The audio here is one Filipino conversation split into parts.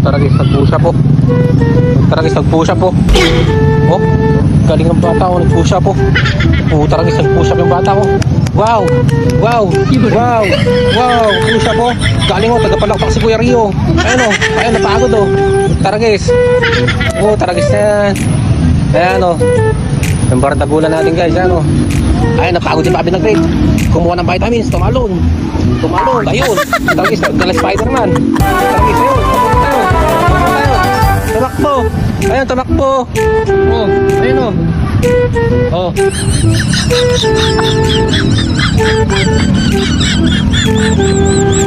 Taragis, nag-push up po. Taragis, nag-push up po. Oh, galing ng bata ko, nag-push up po. Oh, taragis, nag-push up yung bata ko. Wow! Wow! Wow! Wow! Push up po. Galing ko, tagapalakpak si Kuya Rio. Ayan o, ayan, napagod o. Taragis. Oh, taragis na yan. Ayan o. Yung bardagulan natin guys, ayan o. Ayan, napagod si Bobby nag-grade. Kumuha ng vitamins, tumalon. Tumalon, ayun. Taragis, dala Spider-Man. Taragis, ayun. Tumakbo. Ayan, tumakbo. Oh, ayun o. Oh.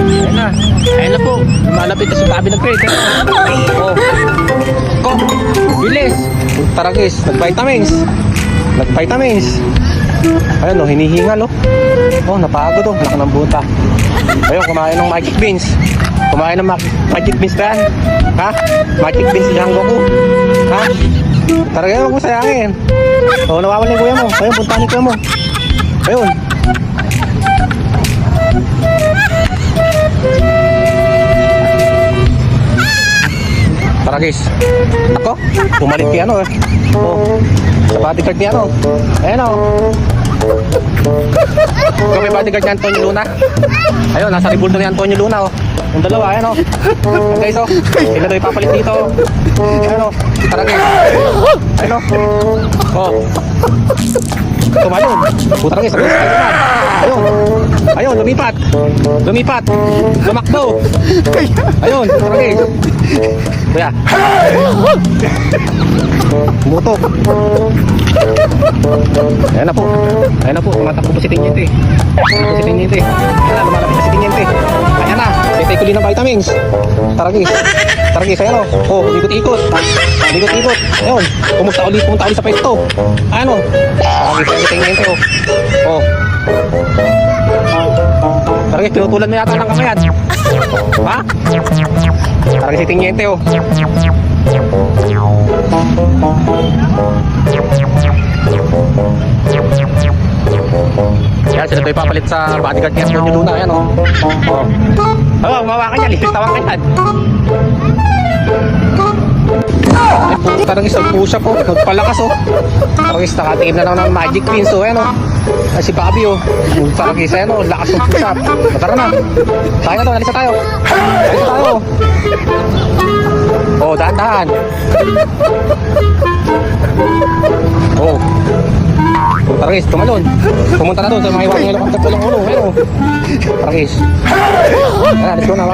Ayan na. Ayan na po. Lumalapit na si Bobby nag-grade. Oh. Ko. Bilis. Taragis, nag-vitamins. Nag-vitamins. Ayun o, hinihingal o. Oh, napagod o. Laki ng buta. Ayun, kumain ng magic beans. Kumain ng magic beans ba yan? Ha? Magic beans si Goku. Ha? Taragis, huwag mo sayangin. Oh, nawawala yung kuya mo. Ayun, puntahan yung kuya mo. Ayun. Taragis. Ako? Pumalit kay ano eh. Oh. Sa bodyguard ni ano. Ayan o. Ikaw may bodyguard ni Antonio Luna. Ayun, nasa ribulto ni Antonio Luna o. Yung dalawa, ayan o. Ayan guys o. Sila daw ipapalit dito. Ayan o. Taragis. Ayan o. Oh. Tumalon. Taragis. Spider-Man. Ayun. Ayun, lumipat. Lumipat. Lumakbo. Ayun, taragis. Kuya. Mutok. Ayan na po. Ayan na po. Tumatakbo po si Tiniente. Tumatakbo si Tiniente. Ayan na, lumalapit na si Tiniente. Ayan na. Sitay ko din ng vitamins. Taragis. Taragis, ayan o. Oh, ikot-ikot. Ikot-ikot. Ayun. Pumunta ulit sa pesto. Ayan o. Taragis, si Tiniente o. Oh. Taragis, pinutulan mo yata ng kamayan. Ha? Taragis si Tiniente o. Yan, sila ito ipapalit sa bodyguard ni Antonio Luna. Ayan o. Oh, umawa ka yan. Tawang ka yan. Taragis, nag-push up o. Nagpalakas o. Taragis, nakatingin na naman ng magic beans o. Ayan o. Ay, si Bobby o. Taragis, ayan o. Lakas ng push up. Tara na. Tayo na to. Nalisa tayo. Nalisa tayo. Oh, dahan-dahan. Oh. Taragis, tumalon. Pumunta na doon sa mga iwan ng helicopter ko lang ulo. Ayun. Taragis. Ayan, let's go na.